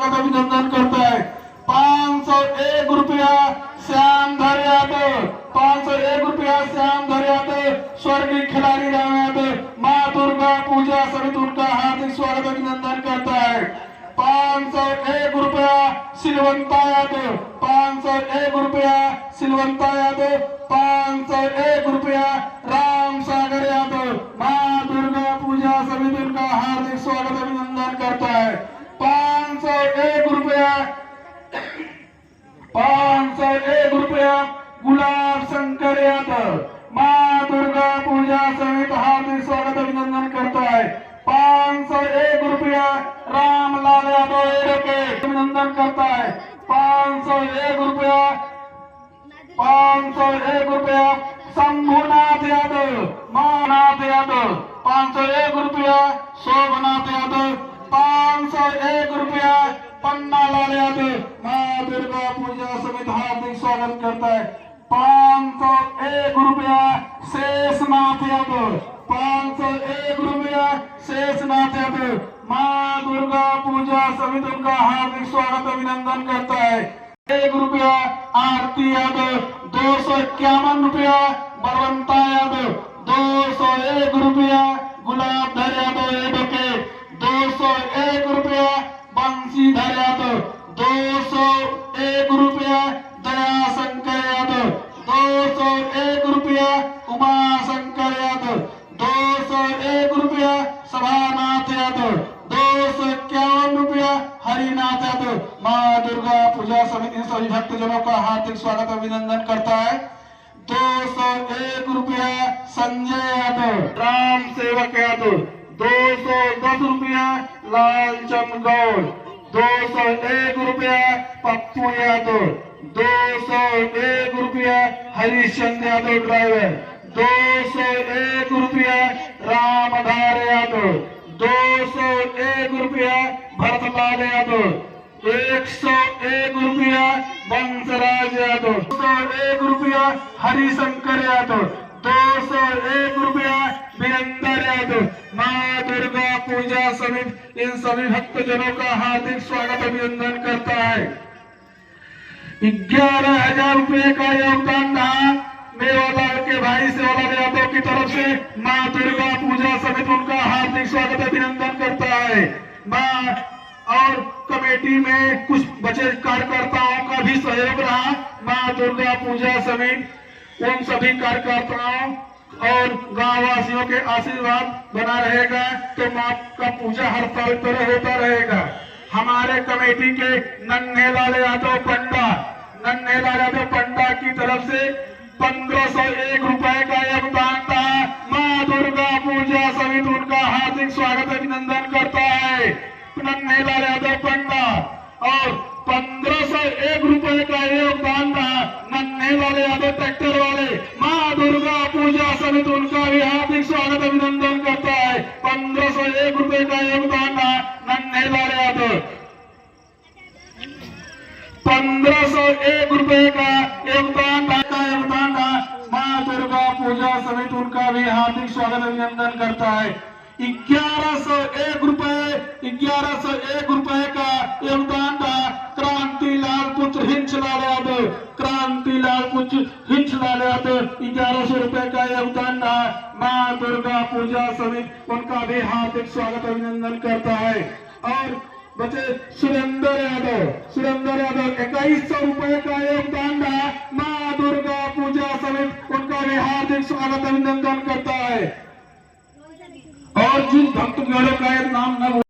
स्वागत अभिनंदन करता है। 501 रुपया श्याम धर यादव, 501 रुपया श्याम धर यादव स्वर्गीय खिलाड़ी रहे यादव। माँ दुर्गा पूजा समिति उनका हार्दिक स्वागत अभिनंदन करता है। 501 रुपया सिलवंता यादव, 501 रुपया सिलवंता यादव, 501 रुपया राम सागर यादव। माँ दुर्गा पूजा समिति उनका हार्दिक स्वागत अभिनंदन करता है। 501 रुपया 501 रुपया गुलाब शंकर यादव। माँ दुर्गा पूजा समिति हार्दिक स्वागत अभिनंदन करता है। 501 रुपया रामलाल यादव एडवोकेट अभिनंदन करता है। 501 रुपया 501 रुपया शंभुनाथ यादव, मानाथ यादव। 501 रुपया शोभनाथ यादव, 501 रुपया पन्नालाल यादव। माँ दुर्गा पूजा समिति हार्दिक स्वागत करता है। 501 रुपया शेषनाथ यादव, 501 रुपया शेषनाथ यादव। माँ दुर्गा पूजा समिति उनका हार्दिक स्वागत अभिनंदन करता है। 1 रुपया आरती यादव, 251 रुपया बलवंता यादव, 201 रुपया गुलाबधर यादव एडवोकेट, 201 रुपया बंशीधर यादव, 201 रुपया दयाशंकर यादव, 201 रुपया उमाशंकर यादव, 201 रुपया सभानाथ यादव, 251 रुपया हरिनाथ यादव। माँ दुर्गा पूजा समिति सभी भक्तजनों का हार्दिक स्वागत अभिनंदन करता है। 201 रुपया संजय यादव, राम सेवक यादव, 210 रुपया लालचंद गौड़, 201 रुपया पप्पू यादव, 201 रुपया हरिश्चंद्र यादव ड्राइवर, 201 रुपया रामधार यादव, 201 रुपया भरतलाल यादव, 101 रुपया बंसराज यादव, 201 रुपया हरिशंकर यादव, 201 रुपया वीरेंद्र यादव। माँ दुर्गा पूजा समिति इन सभी भक्तजनों का हार्दिक स्वागत अभिनंदन करता है। 11,000 रुपये का योगदान रहा मेवालाल के भाई सेवालाल यादव की तरफ से। माँ दुर्गा पूजा समिति उनका हार्दिक स्वागत अभिनंदन करता है। माँ और कमेटी में कुछ बचे कार्यकर्ताओं का भी सहयोग रहा। माँ दुर्गा पूजा समिति उन सभी कार्यकर्ताओं और गांव वासियों के आशीर्वाद बना रहेगा तो माँ का पूजा हर साल तरह होता रहेगा। हमारे कमेटी के नन्हेलाल यादव पंडा की तरफ से 1501 रुपए का योगदान था। माँ दुर्गा पूजा समिति उनका हार्दिक स्वागत अभिनंदन करता है। नन्हेलाल यादव पंडा और 1501 रुपए का योगदान रहा नन्हेलाल यादव ट्रैक्टर वाले। माँ दुर्गा पूजा समिति उनका भी हार्दिक स्वागत अभिनंदन करता है। 1501 रुपए का योगदान रहा नन्हेलाल यादव, 1501 रुपए का योगदान रहा माँ दुर्गा पूजा समिति उनका भी हार्दिक स्वागत अभिनंदन करता है। 1101 रुपए का योगदान रहा क्रांतिलाल पुत्र हिंचलाल यादव, क्रांतिलाल पुत्र हिंचलाल यादव 1100 रुपए का योगदान रहा। माँ दुर्गा पूजा समिति उनका भी हार्दिक स्वागत अभिनंदन करता है। और बचे सुरेंद्र यादव 2100 रुपए का योगदान रहा। माँ दुर्गा पूजा समिति उनका भी हार्दिक स्वागत अभिनंदन करता है। और जिन भक्तगणों का नाम न